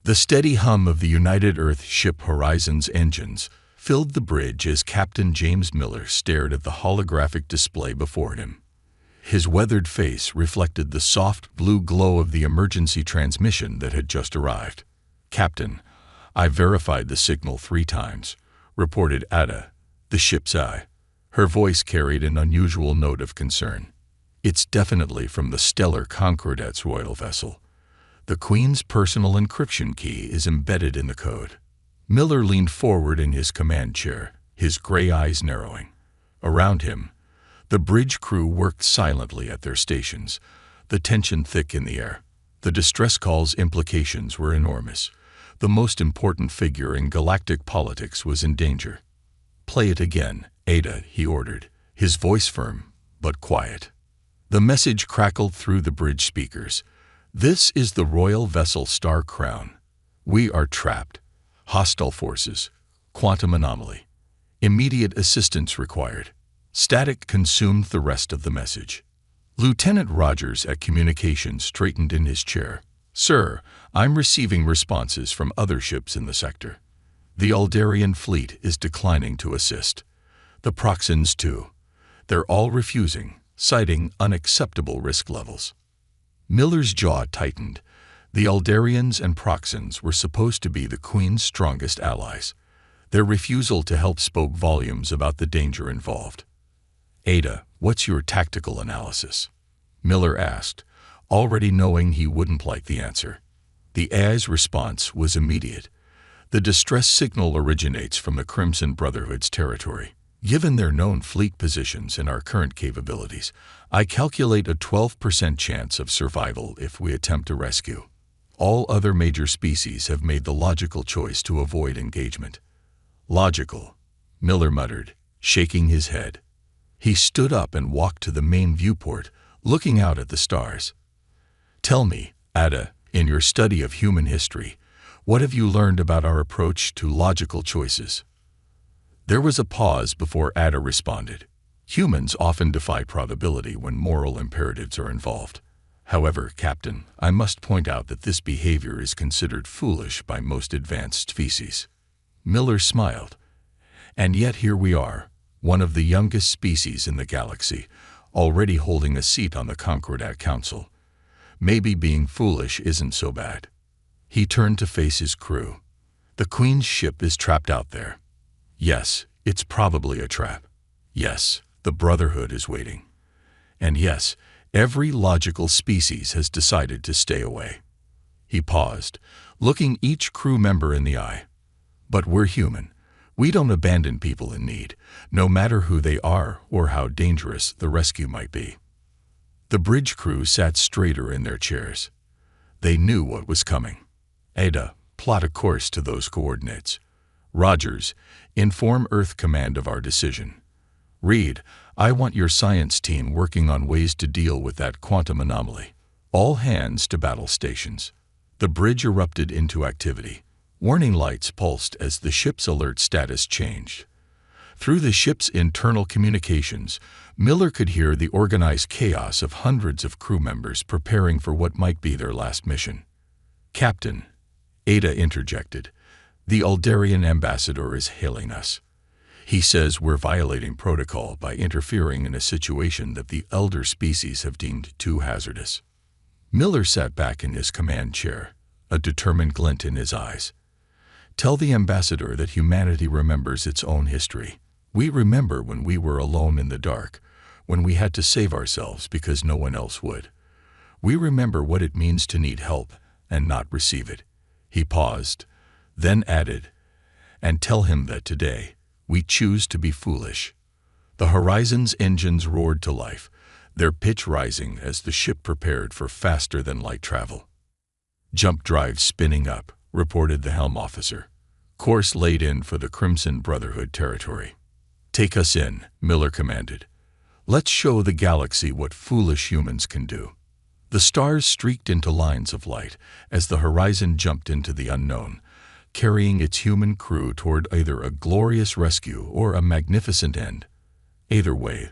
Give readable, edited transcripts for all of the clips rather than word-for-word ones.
The steady hum of the United Earth ship Horizon's engines filled the bridge as Captain James Miller stared at the holographic display before him. His weathered face reflected the soft blue glow of the emergency transmission that had just arrived. "Captain, I verified the signal 3 times," reported Ada, the ship's eye. Her voice carried an unusual note of concern. "It's definitely from the stellar Concordet's royal vessel. The Queen's personal encryption key is embedded in the code." Miller leaned forward in his command chair, his gray eyes narrowing. Around him, the bridge crew worked silently at their stations, the tension thick in the air. The distress call's implications were enormous. The most important figure in galactic politics was in danger. "Play it again, Ada," he ordered, his voice firm but quiet. The message crackled through the bridge speakers. "This is the Royal Vessel Star Crown. We are trapped. Hostile forces. Quantum anomaly. Immediate assistance required." Static consumed the rest of the message. Lieutenant Rogers at Communications straightened in his chair. "Sir, I'm receiving responses from other ships in the sector. The Aldarian fleet is declining to assist. The Proxons too. They're all refusing, citing unacceptable risk levels." Miller's jaw tightened. The Aldarians and Proxons were supposed to be the Queen's strongest allies. Their refusal to help spoke volumes about the danger involved. "Ada, what's your tactical analysis?" Miller asked, already knowing he wouldn't like the answer. The AI's response was immediate. "The distress signal originates from the Crimson Brotherhood's territory. Given their known fleet positions and our current capabilities, I calculate a 12% chance of survival if we attempt a rescue. All other major species have made the logical choice to avoid engagement." "Logical," Miller muttered, shaking his head. He stood up and walked to the main viewport, looking out at the stars. "Tell me, Ada, in your study of human history, what have you learned about our approach to logical choices?" There was a pause before Ada responded. "Humans often defy probability when moral imperatives are involved. However, Captain, I must point out that this behavior is considered foolish by most advanced species." Miller smiled. "And yet here we are, one of the youngest species in the galaxy, already holding a seat on the Concordat Council. Maybe being foolish isn't so bad." He turned to face his crew. "The Queen's ship is trapped out there. Yes, it's probably a trap. Yes, the Brotherhood is waiting. And yes, every logical species has decided to stay away." He paused, looking each crew member in the eye. "But we're human. We don't abandon people in need, no matter who they are or how dangerous the rescue might be." The bridge crew sat straighter in their chairs. They knew what was coming. "Ada, plot a course to those coordinates. Rogers, inform Earth Command of our decision. Reed, I want your science team working on ways to deal with that quantum anomaly. All hands to battle stations." The bridge erupted into activity. Warning lights pulsed as the ship's alert status changed. Through the ship's internal communications, Miller could hear the organized chaos of hundreds of crew members preparing for what might be their last mission. "Captain," Ada interjected, "the Aldarian ambassador is hailing us. He says we're violating protocol by interfering in a situation that the elder species have deemed too hazardous." Miller sat back in his command chair, a determined glint in his eyes. "Tell the ambassador that humanity remembers its own history. We remember when we were alone in the dark, when we had to save ourselves because no one else would. We remember what it means to need help and not receive it." He paused, then added, "And tell him that today, we choose to be foolish." The Horizon's engines roared to life, their pitch rising as the ship prepared for faster-than-light travel. "Jump drive spinning up," reported the helm officer. "Course laid in for the Crimson Brotherhood territory." "Take us in," Miller commanded. "Let's show the galaxy what foolish humans can do." The stars streaked into lines of light as the Horizon jumped into the unknown, carrying its human crew toward either a glorious rescue or a magnificent end. Either way,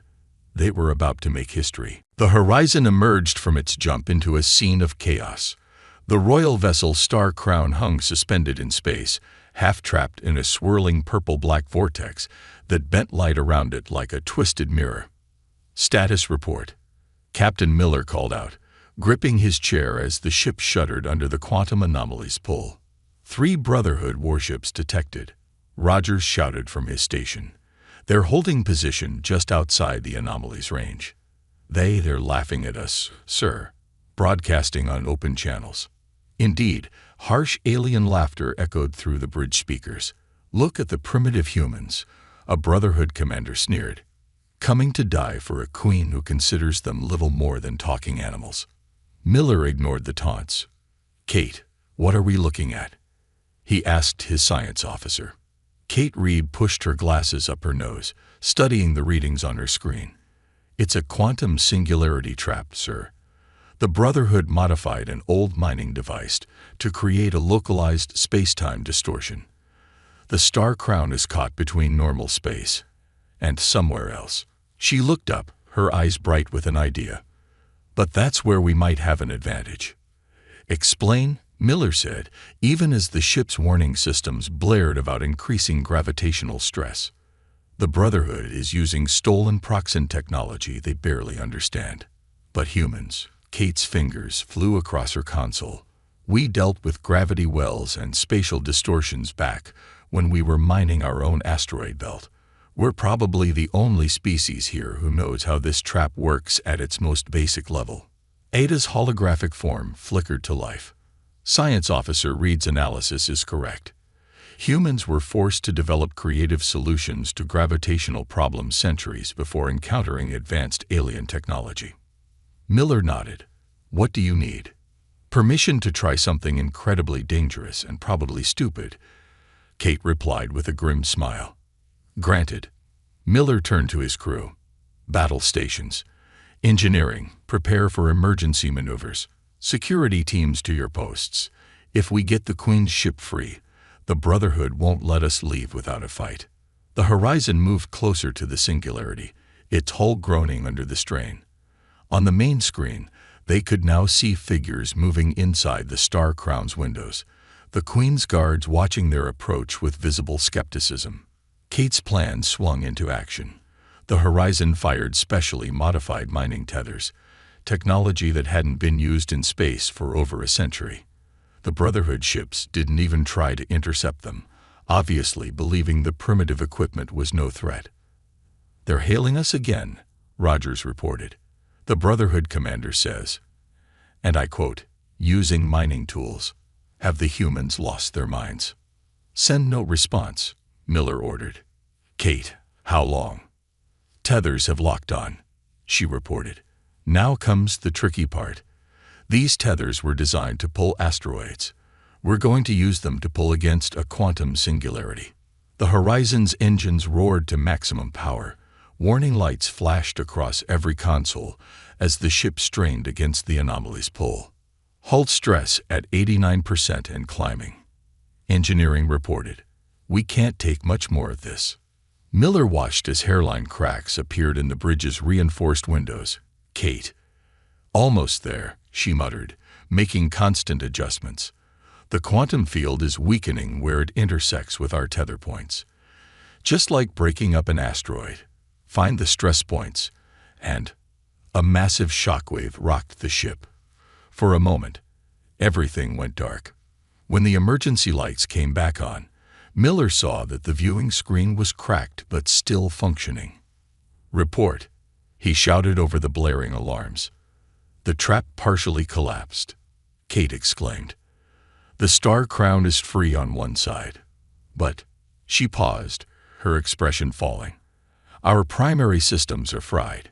they were about to make history. The Horizon emerged from its jump into a scene of chaos. The royal vessel Star Crown hung suspended in space, half-trapped in a swirling purple-black vortex that bent light around it like a twisted mirror. "Status report," Captain Miller called out, gripping his chair as the ship shuddered under the quantum anomaly's pull. "3 Brotherhood warships detected," Rogers shouted from his station. "They're holding position just outside the anomaly's range." They're laughing at us, sir," broadcasting on open channels. Indeed, harsh alien laughter echoed through the bridge speakers. "Look at the primitive humans," a Brotherhood commander sneered. "Coming to die for a queen who considers them little more than talking animals." Miller ignored the taunts. "Kate, what are we looking at?" he asked his science officer. Kate Reed pushed her glasses up her nose, studying the readings on her screen. "It's a quantum singularity trap, sir. The Brotherhood modified an old mining device to create a localized space-time distortion. The Star Crown is caught between normal space and somewhere else." She looked up, her eyes bright with an idea. "But that's where we might have an advantage." "Explain," Miller said, even as the ship's warning systems blared about increasing gravitational stress. "The Brotherhood is using stolen Proxen technology they barely understand. But humans," Kate's fingers flew across her console, "we dealt with gravity wells and spatial distortions back when we were mining our own asteroid belt. We're probably the only species here who knows how this trap works at its most basic level." Ada's holographic form flickered to life. Science Officer Reed's analysis is correct. Humans were forced to develop creative solutions to gravitational problems centuries before encountering advanced alien technology. Miller nodded. "What do you need?" "Permission to try something incredibly dangerous and probably stupid," Kate replied with a grim smile. "Granted." Miller turned to his crew. "Battle stations. Engineering, prepare for emergency maneuvers. Security teams to your posts. If we get the Queen's ship free, the Brotherhood won't let us leave without a fight." The horizon moved closer to the singularity, its hull groaning under the strain. On the main screen, they could now see figures moving inside the Star Crown's windows, the Queen's guards watching their approach with visible skepticism. Kate's plan swung into action. The horizon fired specially modified mining tethers, technology that hadn't been used in space for over a century. The Brotherhood ships didn't even try to intercept them, obviously believing the primitive equipment was no threat. "They're hailing us again," Rogers reported. "The Brotherhood commander says," and I quote, "using mining tools. Have the humans lost their minds?" "Send no response," Miller ordered. "Kate, how long?" "Tethers have locked on," she reported. "Now comes the tricky part. These tethers were designed to pull asteroids. We're going to use them to pull against a quantum singularity." The Horizon's engines roared to maximum power. Warning lights flashed across every console as the ship strained against the anomaly's pull. "Hull stress at 89% and climbing," engineering reported. "We can't take much more of this." Miller watched as hairline cracks appeared in the bridge's reinforced windows. "Kate." "Almost there," she muttered, making constant adjustments. "The quantum field is weakening where it intersects with our tether points. Just like breaking up an asteroid. Find the stress points." And a massive shockwave rocked the ship. For a moment, everything went dark. When the emergency lights came back on, Miller saw that the viewing screen was cracked but still functioning. "Report," he shouted over the blaring alarms. "The trap partially collapsed," Kate exclaimed. "The Star Crown is free on one side. But," she paused, her expression falling, "our primary systems are fried.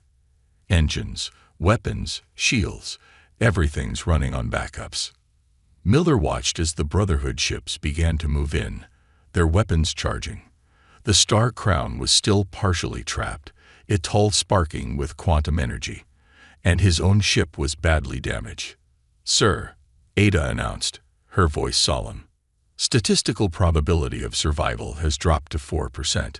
Engines, weapons, shields, everything's running on backups." Miller watched as the Brotherhood ships began to move in, their weapons charging. The Star Crown was still partially trapped, its hull sparking with quantum energy, and his own ship was badly damaged. "Sir," Ada announced, her voice solemn, "statistical probability of survival has dropped to 4%.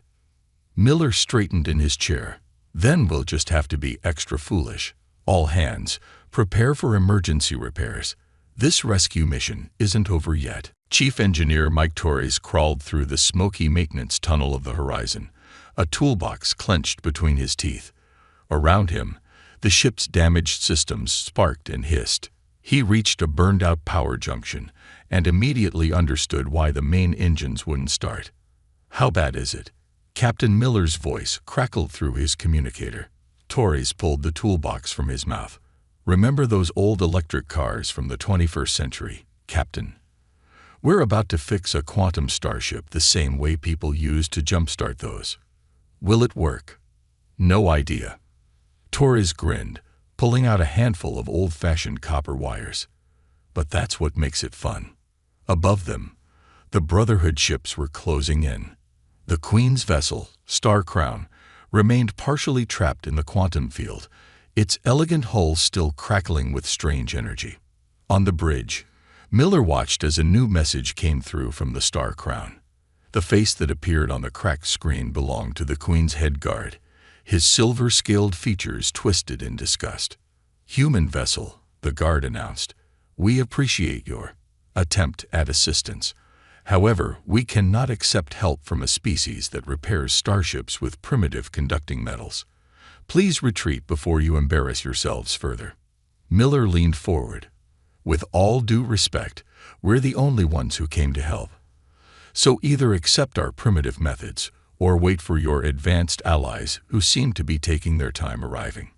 Miller straightened in his chair. "Then we'll just have to be extra foolish. All hands, prepare for emergency repairs. This rescue mission isn't over yet. Chief Engineer Mike Torres crawled through the smoky maintenance tunnel of the horizon, a toolbox clenched between his teeth. Around him, the ship's damaged systems sparked and hissed. He reached a burned-out power junction and immediately understood why the main engines wouldn't start. "How bad is it?" Captain Miller's voice crackled through his communicator. Torres pulled the toolbox from his mouth. "Remember those old electric cars from the 21st century, Captain? We're about to fix a quantum starship the same way people used to jumpstart those. Will it work?" "No idea." Torres grinned, pulling out a handful of old-fashioned copper wires. "But that's what makes it fun." Above them, the Brotherhood ships were closing in. The Queen's vessel, Star Crown, remained partially trapped in the quantum field, its elegant hull still crackling with strange energy. On the bridge, Miller watched as a new message came through from the Star Crown. The face that appeared on the cracked screen belonged to the Queen's head guard, his silver-scaled features twisted in disgust. "Human vessel," the guard announced. "We appreciate your attempt at assistance. However, we cannot accept help from a species that repairs starships with primitive conducting metals. Please retreat before you embarrass yourselves further." Miller leaned forward. "With all due respect, we're the only ones who came to help. So either accept our primitive methods or wait for your advanced allies who seem to be taking their time arriving."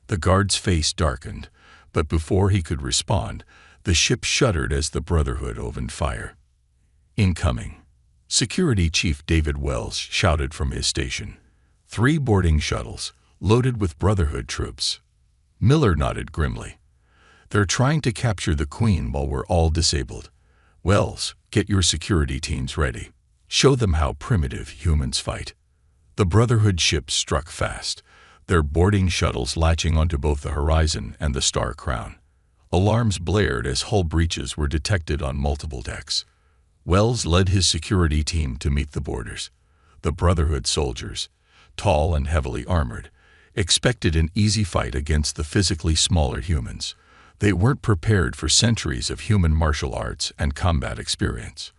The guard's face darkened, but before he could respond, the ship shuddered as the Brotherhood opened fire. "Incoming!" Security Chief David Wells shouted from his station. 3 boarding shuttles, loaded with Brotherhood troops. Miller nodded grimly. "They're trying to capture the Queen while we're all disabled. Wells, get your security teams ready. Show them how primitive humans fight." The Brotherhood ships struck fast, their boarding shuttles latching onto both the Horizon and the Star Crown. Alarms blared as hull breaches were detected on multiple decks. Wells led his security team to meet the boarders. The Brotherhood soldiers, tall and heavily armored, expected an easy fight against the physically smaller humans. They weren't prepared for centuries of human martial arts and combat experience.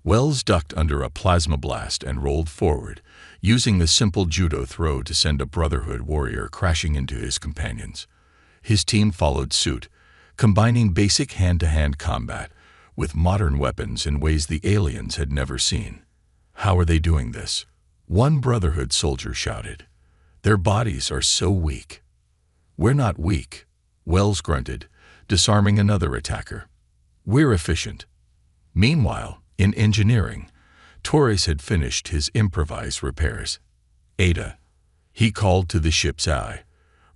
Wells ducked under a plasma blast and rolled forward, using the simple judo throw to send a Brotherhood warrior crashing into his companions. His team followed suit, combining basic hand-to-hand combat with modern weapons in ways the aliens had never seen. "How are they doing this?" one Brotherhood soldier shouted. "Their bodies are so weak." "We're not weak," Wells grunted, disarming another attacker. "We're efficient." Meanwhile, in engineering, Torres had finished his improvised repairs. "Ada," he called to the ship's eye,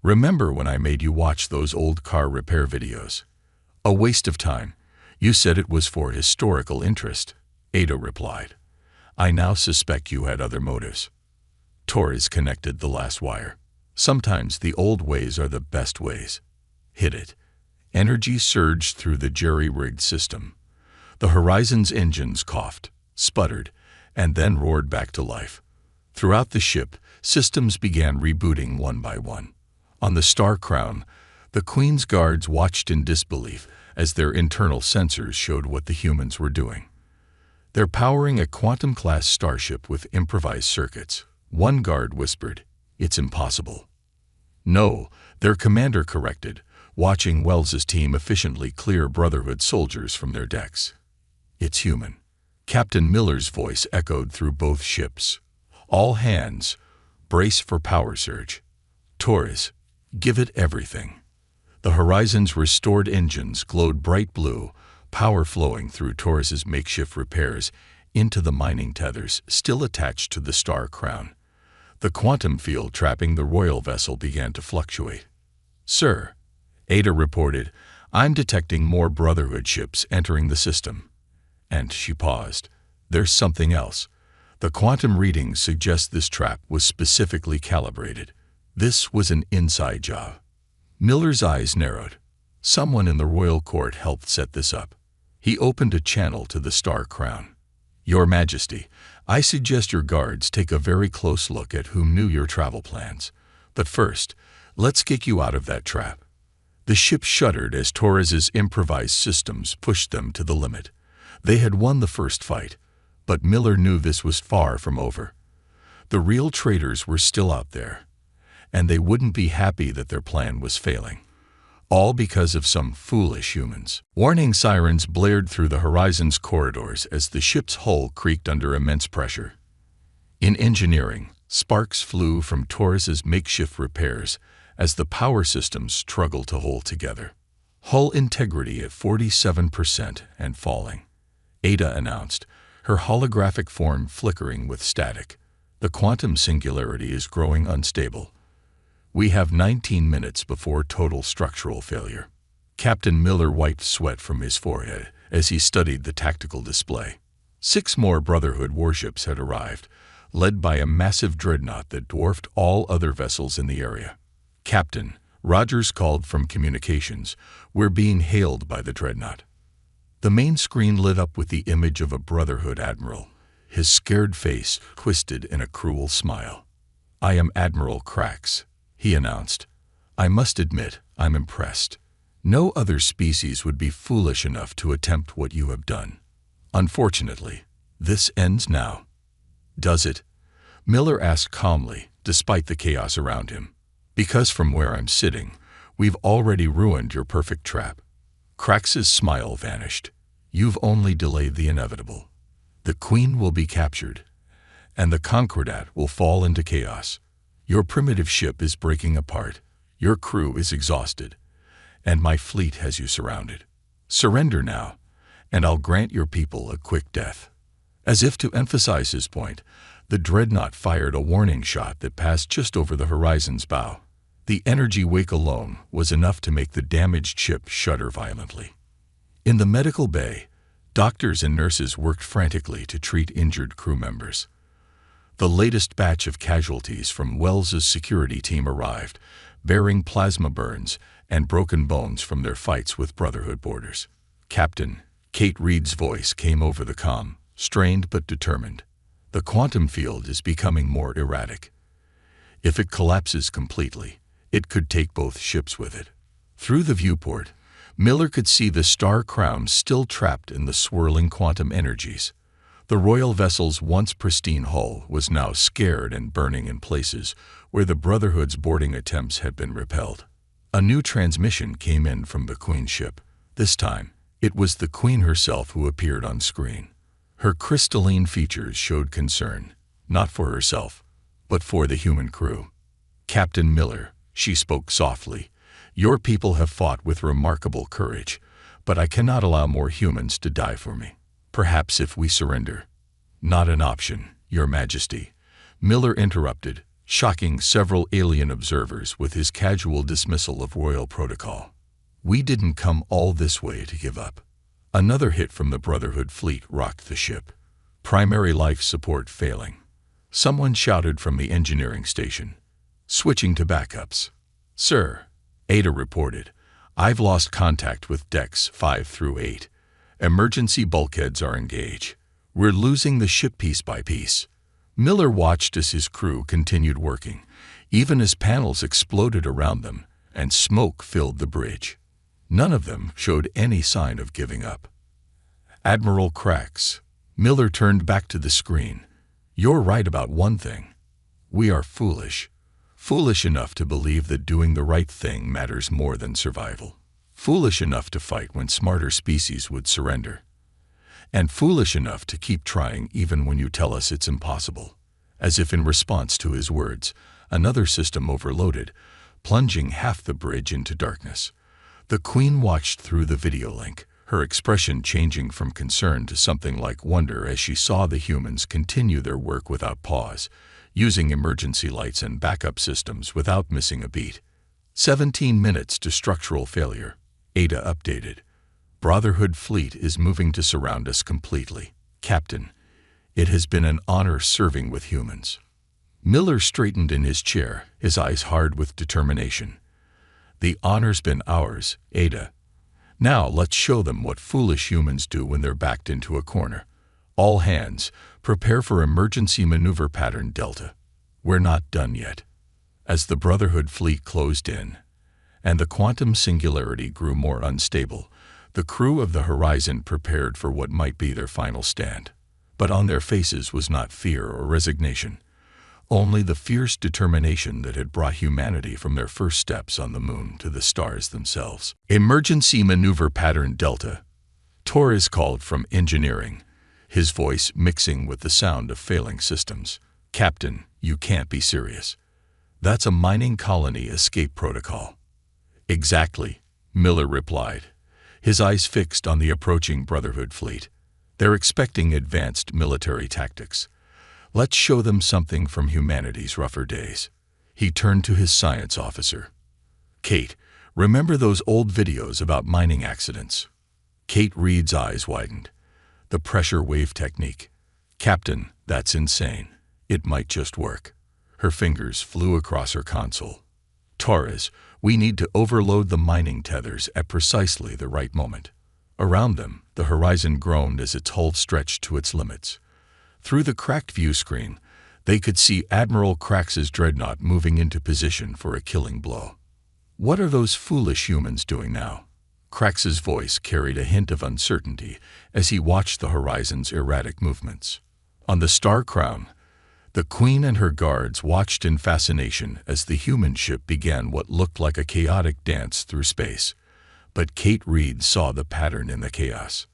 "remember when I made you watch those old car repair videos?" "A waste of time. You said it was for historical interest," Ada replied. "I now suspect you had other motives." Torres connected the last wire. "Sometimes the old ways are the best ways." Hit it. Energy surged through the jerry-rigged system. The Horizon's engines coughed, sputtered, and then roared back to life. Throughout the ship, systems began rebooting one by one. On the Star Crown, the Queen's guards watched in disbelief as their internal sensors showed what the humans were doing. "They're powering a quantum-class starship with improvised circuits," one guard whispered. "It's impossible." "No," their commander corrected, watching Wells's team efficiently clear Brotherhood soldiers from their decks. "It's human." Captain Miller's voice echoed through both ships. "All hands, brace for power surge. Torres, give it everything." The Horizon's restored engines glowed bright blue, power flowing through Torres's makeshift repairs into the mining tethers still attached to the Star Crown. The quantum field trapping the royal vessel began to fluctuate. "Sir," Ada reported, "I'm detecting more Brotherhood ships entering the system." And she paused. "There's something else. The quantum readings suggest this trap was specifically calibrated. This was an inside job." Miller's eyes narrowed. "Someone in the royal court helped set this up." He opened a channel to the Star Crown. "Your Majesty, I suggest your guards take a very close look at who knew your travel plans. But first, let's kick you out of that trap." The ship shuddered as Torres's improvised systems pushed them to the limit. They had won the first fight, but Miller knew this was far from over. The real traitors were still out there, and they wouldn't be happy that their plan was failing. All because of some foolish humans. Warning sirens blared through the Horizon's corridors as the ship's hull creaked under immense pressure. In engineering, sparks flew from Torres's makeshift repairs as the power systems struggled to hold together. Hull integrity at 47% and falling, Ada announced, her holographic form flickering with static. The quantum singularity is growing unstable. We have 19 minutes before total structural failure. Captain Miller wiped sweat from his forehead as he studied the tactical display. 6 more Brotherhood warships had arrived, led by a massive dreadnought that dwarfed all other vessels in the area. "Captain," Rogers called from communications, "we're being hailed by the dreadnought." The main screen lit up with the image of a Brotherhood admiral, his scared face twisted in a cruel smile. "I am Admiral Krax," he announced. "I must admit, I'm impressed. No other species would be foolish enough to attempt what you have done. Unfortunately, this ends now." "Does it?" Miller asked calmly, despite the chaos around him. "Because from where I'm sitting, we've already ruined your perfect trap." Krax's smile vanished. "You've only delayed the inevitable. The Queen will be captured, and the Concordat will fall into chaos. Your primitive ship is breaking apart, your crew is exhausted, and my fleet has you surrounded. Surrender now, and I'll grant your people a quick death." As if to emphasize his point, the dreadnought fired a warning shot that passed just over the Horizon's bow. The energy wake alone was enough to make the damaged ship shudder violently. In the medical bay, doctors and nurses worked frantically to treat injured crew members. The latest batch of casualties from Wells's security team arrived, bearing plasma burns and broken bones from their fights with Brotherhood boarders. "Captain," Kate Reed's voice came over the comm, strained but determined. "The quantum field is becoming more erratic. If it collapses completely, it could take both ships with it." Through the viewport, Miller could see the Star Crown still trapped in the swirling quantum energies. The royal vessel's once pristine hull was now scared and burning in places where the Brotherhood's boarding attempts had been repelled. A new transmission came in from the Queen's ship. This time, it was the Queen herself who appeared on screen. Her crystalline features showed concern, not for herself, but for the human crew. "Captain Miller," she spoke softly, "your people have fought with remarkable courage, but I cannot allow more humans to die for me. Perhaps if we surrender." "Not an option, Your Majesty," Miller interrupted, shocking several alien observers with his casual dismissal of royal protocol. "We didn't come all this way to give up." Another hit from the Brotherhood fleet rocked the ship. Primary life support failing. Someone shouted from the engineering station. "Switching to backups." "Sir," Ada reported, "I've lost contact with decks 5 through 8. Emergency bulkheads are engaged. We're losing the ship piece by piece." Miller watched as his crew continued working, even as panels exploded around them and smoke filled the bridge. None of them showed any sign of giving up. "Admiral Krax," Miller turned back to the screen, "you're right about one thing. We are foolish. Foolish enough to believe that doing the right thing matters more than survival. Foolish enough to fight when smarter species would surrender. And foolish enough to keep trying even when you tell us it's impossible." As if in response to his words, another system overloaded, plunging half the bridge into darkness. The Queen watched through the video link, her expression changing from concern to something like wonder as she saw the humans continue their work without pause, using emergency lights and backup systems without missing a beat. 17 minutes to structural failure, Ada updated. "Brotherhood fleet is moving to surround us completely. Captain, it has been an honor serving with humans." Miller straightened in his chair, his eyes hard with determination. "The honor's been ours, Ada. Now let's show them what foolish humans do when they're backed into a corner. All hands, prepare for emergency maneuver pattern Delta. We're not done yet." As the Brotherhood fleet closed in, and the quantum singularity grew more unstable. The crew of the Horizon prepared for what might be their final stand. But on their faces was not fear or resignation, only the fierce determination that had brought humanity from their first steps on the moon to the stars themselves. Emergency Maneuver Pattern Delta. Torres called from engineering, his voice mixing with the sound of failing systems. "Captain, you can't be serious. That's a mining colony escape protocol." "Exactly," Miller replied, his eyes fixed on the approaching Brotherhood fleet. "They're expecting advanced military tactics. Let's show them something from humanity's rougher days." He turned to his science officer. "Kate, remember those old videos about mining accidents?" Kate Reed's eyes widened. "The pressure wave technique. Captain, that's insane. It might just work." Her fingers flew across her console. "Torres, we need to overload the mining tethers at precisely the right moment." Around them, the horizon groaned as its hull stretched to its limits. Through the cracked view screen, they could see Admiral Krax's dreadnought moving into position for a killing blow. "What are those foolish humans doing now?" Krax's voice carried a hint of uncertainty as he watched the horizon's erratic movements. On the Star Crown, the Queen and her guards watched in fascination as the human ship began what looked like a chaotic dance through space. But Kate Reed saw the pattern in the chaos.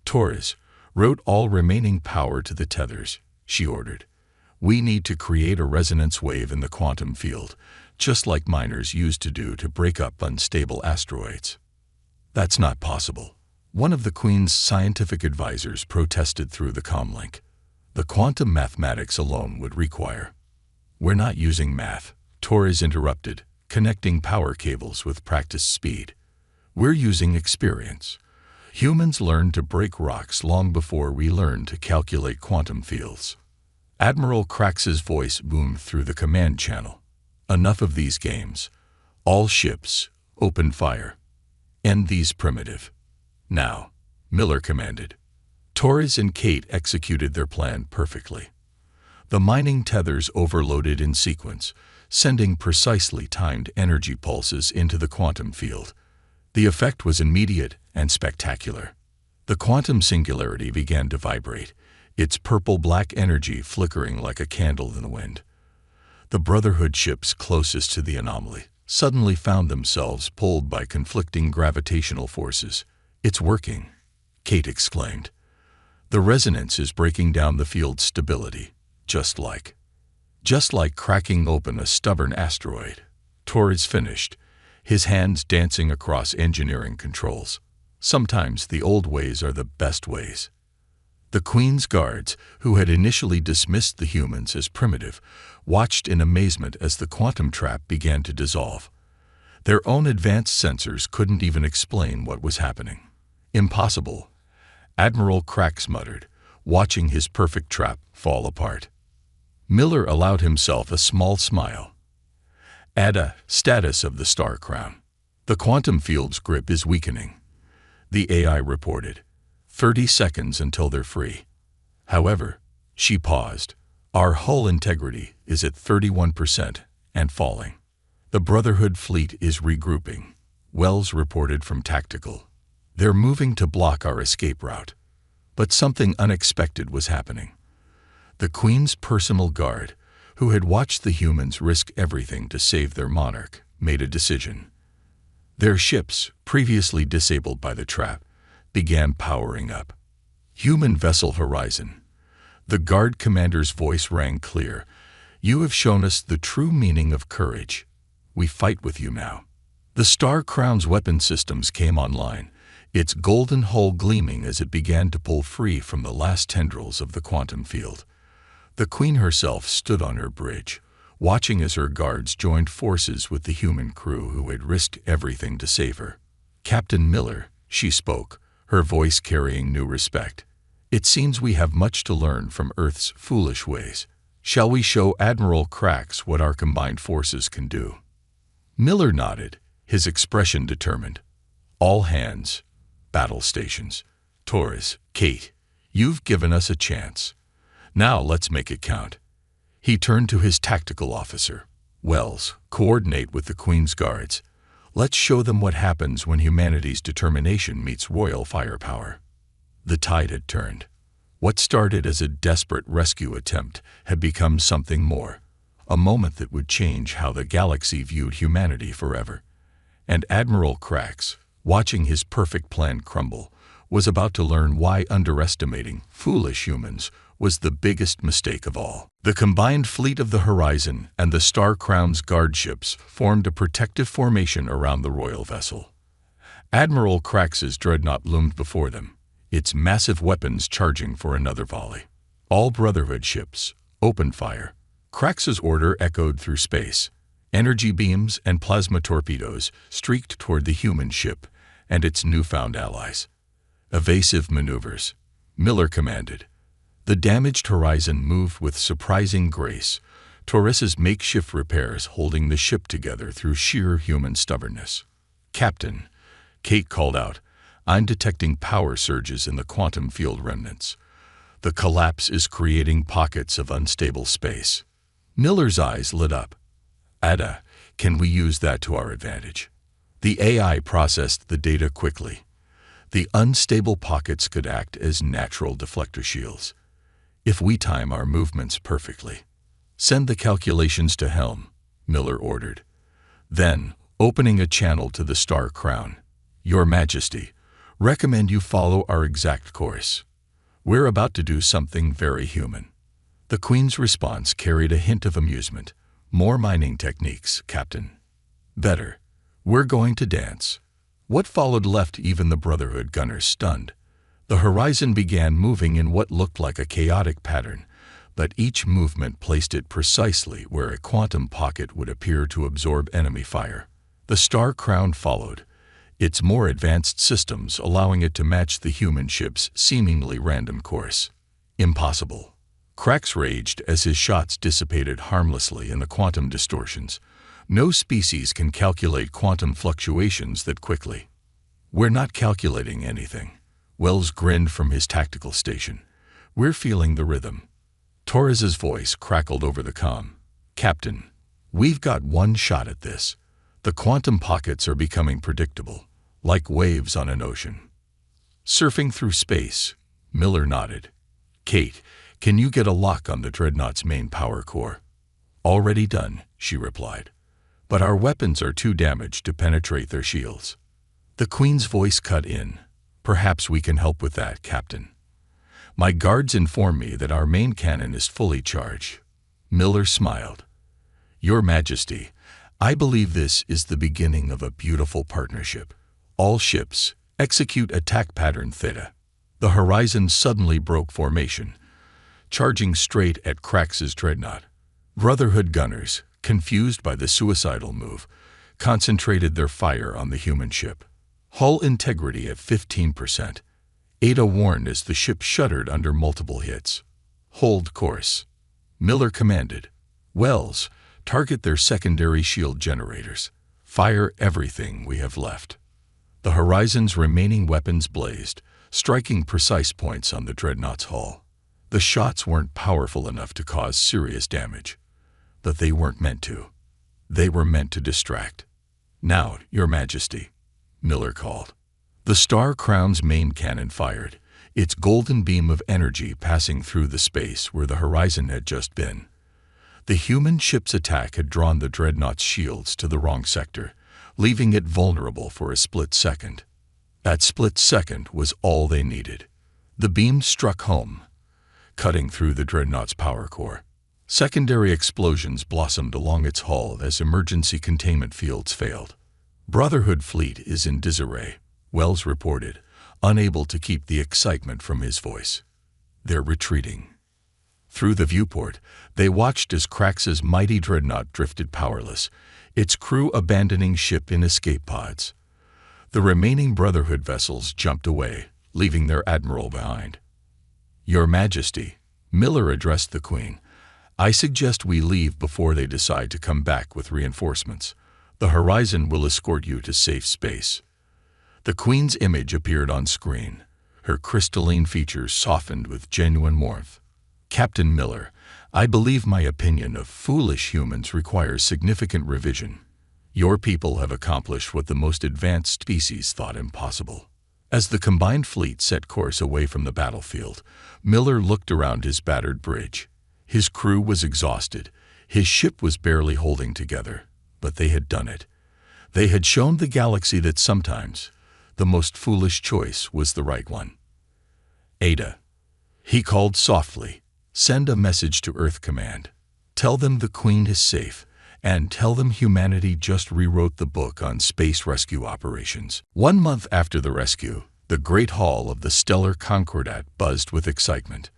"Torres, route all remaining power to the tethers," she ordered. "We need to create a resonance wave in the quantum field, just like miners used to do to break up unstable asteroids." "That's not possible," one of the Queen's scientific advisors protested through the comlink. "The quantum mathematics alone would require—" "We're not using math," Torres interrupted, connecting power cables with practiced speed. "We're using experience. Humans learned to break rocks long before we learned to calculate quantum fields." Admiral Krax's voice boomed through the command channel. "Enough of these games. All ships, open fire. End these primitive." "Now," Miller commanded. Torres and Kate executed their plan perfectly. The mining tethers overloaded in sequence, sending precisely timed energy pulses into the quantum field. The effect was immediate and spectacular. The quantum singularity began to vibrate, its purple-black energy flickering like a candle in the wind. The Brotherhood ships closest to the anomaly suddenly found themselves pulled by conflicting gravitational forces. "It's working," Kate exclaimed. "The resonance is breaking down the field's stability, just like cracking open a stubborn asteroid." Torres finished, his hands dancing across engineering controls. "Sometimes the old ways are the best ways." The Queen's guards, who had initially dismissed the humans as primitive, watched in amazement as the quantum trap began to dissolve. Their own advanced sensors couldn't even explain what was happening. "Impossible," Admiral Krax muttered, watching his perfect trap fall apart. Miller allowed himself a small smile. "ADA, status of the Star Crown. The quantum field's grip is weakening," the AI reported. 30 seconds until they're free. However, she paused. "Our hull integrity is at 31% and falling. The Brotherhood fleet is regrouping," Wells reported from Tactical. "They're moving to block our escape route." But something unexpected was happening. The Queen's personal guard, who had watched the humans risk everything to save their monarch, made a decision. Their ships, previously disabled by the trap, began powering up. "Human vessel Horizon." The guard commander's voice rang clear. "You have shown us the true meaning of courage. We fight with you now." The Star Crown's weapon systems came online, its golden hull gleaming as it began to pull free from the last tendrils of the quantum field. The Queen herself stood on her bridge, watching as her guards joined forces with the human crew who had risked everything to save her. "Captain Miller," she spoke, her voice carrying new respect. "It seems we have much to learn from Earth's foolish ways. Shall we show Admiral Krax what our combined forces can do?" Miller nodded, his expression determined. "All hands, battle stations. Torres, Kate, you've given us a chance. Now let's make it count." He turned to his tactical officer. "Wells, coordinate with the Queen's guards. Let's show them what happens when humanity's determination meets royal firepower. The tide had turned. What started as a desperate rescue attempt had become something more, a moment that would change how the galaxy viewed humanity forever. And Admiral Krax, watching his perfect plan crumble, was about to learn why underestimating foolish humans was the biggest mistake of all. The combined fleet of the Horizon and the Star Crown's guard ships formed a protective formation around the royal vessel. Admiral Krax's dreadnought loomed before them, its massive weapons charging for another volley. All Brotherhood ships opened fire. Krax's order echoed through space. Energy beams and plasma torpedoes streaked toward the human ship and its newfound allies. Evasive maneuvers, Miller commanded. The damaged Horizon moved with surprising grace, Torres's makeshift repairs holding the ship together through sheer human stubbornness. "Captain," Kate called out, "I'm detecting power surges in the quantum field remnants. The collapse is creating pockets of unstable space." Miller's eyes lit up. "Ada, can we use that to our advantage?" The AI processed the data quickly. The unstable pockets could act as natural deflector shields. If we time our movements perfectly. "Send the calculations to Helm," Miller ordered. Then, opening a channel to the Star Crown, "Your Majesty, recommend you follow our exact course. We're about to do something very human." The Queen's response carried a hint of amusement. "More mining techniques, Captain." "Better. We're going to dance." What followed left even the Brotherhood gunners stunned. The Horizon began moving in what looked like a chaotic pattern, but each movement placed it precisely where a quantum pocket would appear to absorb enemy fire. The Star Crown followed, its more advanced systems allowing it to match the human ship's seemingly random course. Impossible. Krax raged as his shots dissipated harmlessly in the quantum distortions. No species can calculate quantum fluctuations that quickly. "We're not calculating anything," Wells grinned from his tactical station. "We're feeling the rhythm." Torres's voice crackled over the comm. "Captain, we've got one shot at this. The quantum pockets are becoming predictable, like waves on an ocean." "Surfing through space," Miller nodded. "Kate, can you get a lock on the Dreadnought's main power core?" "Already done," she replied. "But our weapons are too damaged to penetrate their shields." The Queen's voice cut in. "Perhaps we can help with that, Captain. My guards inform me that our main cannon is fully charged." Miller smiled. "Your Majesty, I believe this is the beginning of a beautiful partnership. All ships, execute attack pattern Theta." The Horizon suddenly broke formation, charging straight at Krax's dreadnought. Brotherhood gunners, confused by the suicidal move, concentrated their fire on the human ship. Hull integrity at 15%. Ada warned as the ship shuddered under multiple hits. "Hold course," Miller commanded. "Wells, target their secondary shield generators. Fire everything we have left." The Horizon's remaining weapons blazed, striking precise points on the Dreadnought's hull. The shots weren't powerful enough to cause serious damage, but they weren't meant to. They were meant to distract. "Now, Your Majesty," Miller called. The Star Crown's main cannon fired, its golden beam of energy passing through the space where the Horizon had just been. The human ship's attack had drawn the Dreadnought's shields to the wrong sector, leaving it vulnerable for a split second. That split second was all they needed. The beam struck home, cutting through the Dreadnought's power core. Secondary explosions blossomed along its hull as emergency containment fields failed. "Brotherhood fleet is in disarray," Wells reported, unable to keep the excitement from his voice. "They're retreating." Through the viewport, they watched as Krax's mighty dreadnought drifted powerless, its crew abandoning ship in escape pods. The remaining Brotherhood vessels jumped away, leaving their admiral behind. "Your Majesty," Miller addressed the Queen, "I suggest we leave before they decide to come back with reinforcements. The Horizon will escort you to safe space." The Queen's image appeared on screen, her crystalline features softened with genuine warmth. "Captain Miller, I believe my opinion of foolish humans requires significant revision. Your people have accomplished what the most advanced species thought impossible." As the combined fleet set course away from the battlefield, Miller looked around his battered bridge. His crew was exhausted. His ship was barely holding together, but they had done it. They had shown the galaxy that sometimes the most foolish choice was the right one. "Ada," he called softly, "send a message to Earth Command. Tell them the Queen is safe, and tell them humanity just rewrote the book on space rescue operations." 1 month after the rescue, the Great Hall of the Stellar Concordat buzzed with excitement.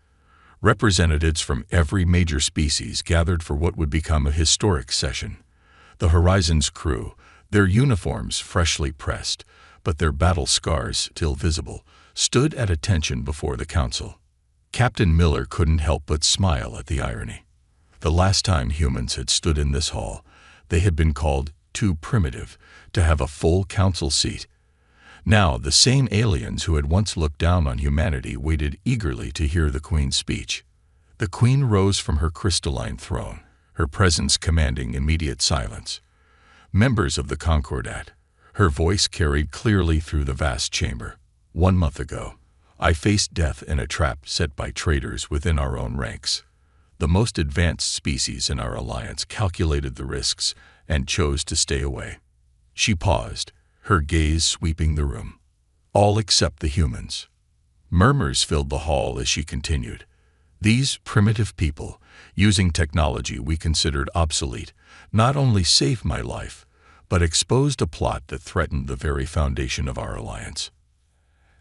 Representatives from every major species gathered for what would become a historic session. The Horizon's crew, their uniforms freshly pressed, but their battle scars still visible, stood at attention before the council. Captain Miller couldn't help but smile at the irony. The last time humans had stood in this hall, they had been called too primitive to have a full council seat. Now, the same aliens who had once looked down on humanity waited eagerly to hear the Queen's speech. The Queen rose from her crystalline throne, her presence commanding immediate silence. Members of the Concordat, her voice carried clearly through the vast chamber. 1 month ago, I faced death in a trap set by traitors within our own ranks. The most advanced species in our alliance calculated the risks and chose to stay away. She paused, her gaze sweeping the room. All except the humans. Murmurs filled the hall as she continued. These primitive people, using technology we considered obsolete, not only saved my life, but exposed a plot that threatened the very foundation of our alliance.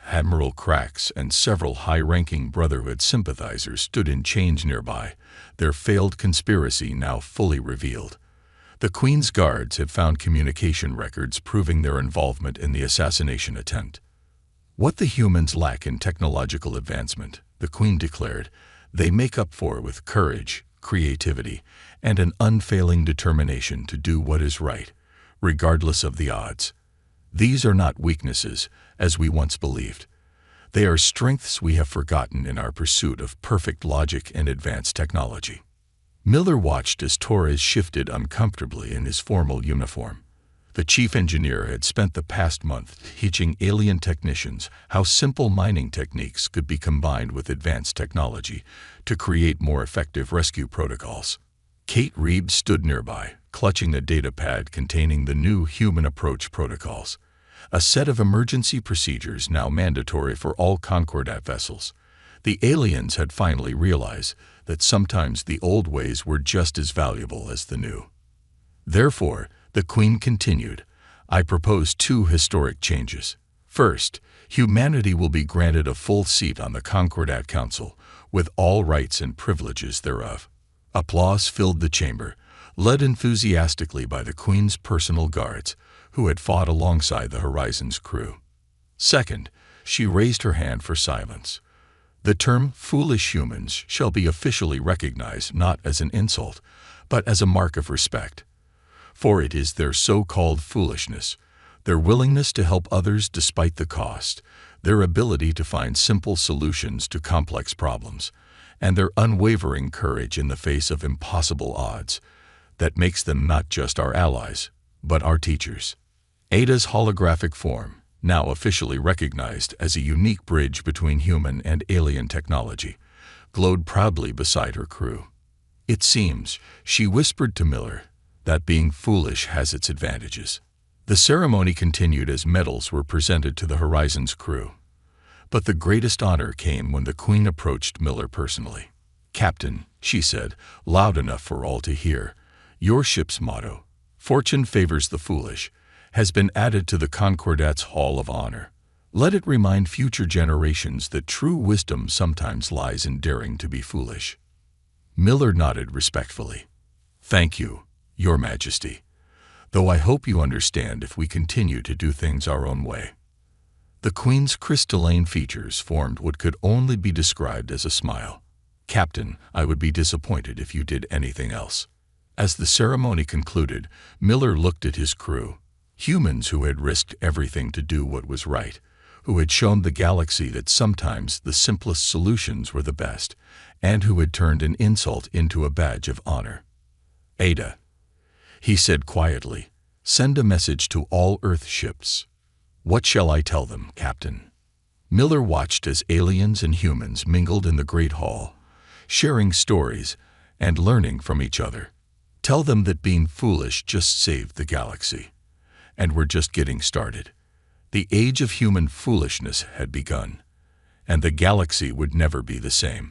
Admiral Krax and several high-ranking Brotherhood sympathizers stood in chains nearby, their failed conspiracy now fully revealed. The Queen's guards had found communication records proving their involvement in the assassination attempt. What the humans lack in technological advancement, the Queen declared, they make up for with courage, creativity, and an unfailing determination to do what is right, regardless of the odds. These are not weaknesses, as we once believed. They are strengths we have forgotten in our pursuit of perfect logic and advanced technology. Miller watched as Torres shifted uncomfortably in his formal uniform. The chief engineer had spent the past month teaching alien technicians how simple mining techniques could be combined with advanced technology to create more effective rescue protocols. Kate Reeb stood nearby, clutching a data pad containing the new human approach protocols, a set of emergency procedures now mandatory for all Concordat vessels. The aliens had finally realized that sometimes the old ways were just as valuable as the new. Therefore, the Queen continued, I propose 2 historic changes. First, humanity will be granted a full seat on the Concordat Council, with all rights and privileges thereof. Applause filled the chamber, led enthusiastically by the Queen's personal guards, who had fought alongside the Horizon's crew. Second, she raised her hand for silence. The term foolish humans shall be officially recognized not as an insult, but as a mark of respect. For it is their so-called foolishness, their willingness to help others despite the cost, their ability to find simple solutions to complex problems, and their unwavering courage in the face of impossible odds, that makes them not just our allies, but our teachers. Ada's holographic form, now officially recognized as a unique bridge between human and alien technology, glowed proudly beside her crew. It seems, she whispered to Miller, that being foolish has its advantages. The ceremony continued as medals were presented to the Horizon's crew. But the greatest honor came when the Queen approached Miller personally. Captain, she said, loud enough for all to hear, your ship's motto, Fortune favors the foolish, has been added to the Concordat's Hall of Honor. Let it remind future generations that true wisdom sometimes lies in daring to be foolish. Miller nodded respectfully. Thank you, Your Majesty, though I hope you understand if we continue to do things our own way. The Queen's crystalline features formed what could only be described as a smile. Captain, I would be disappointed if you did anything else. As the ceremony concluded, Miller looked at his crew, humans who had risked everything to do what was right, who had shown the galaxy that sometimes the simplest solutions were the best, and who had turned an insult into a badge of honor. Ada, he said quietly, Send a message to all Earth ships. What shall I tell them, Captain? Miller watched as aliens and humans mingled in the Great Hall, sharing stories and learning from each other. Tell them that being foolish just saved the galaxy. And we're just getting started. The age of human foolishness had begun, and the galaxy would never be the same.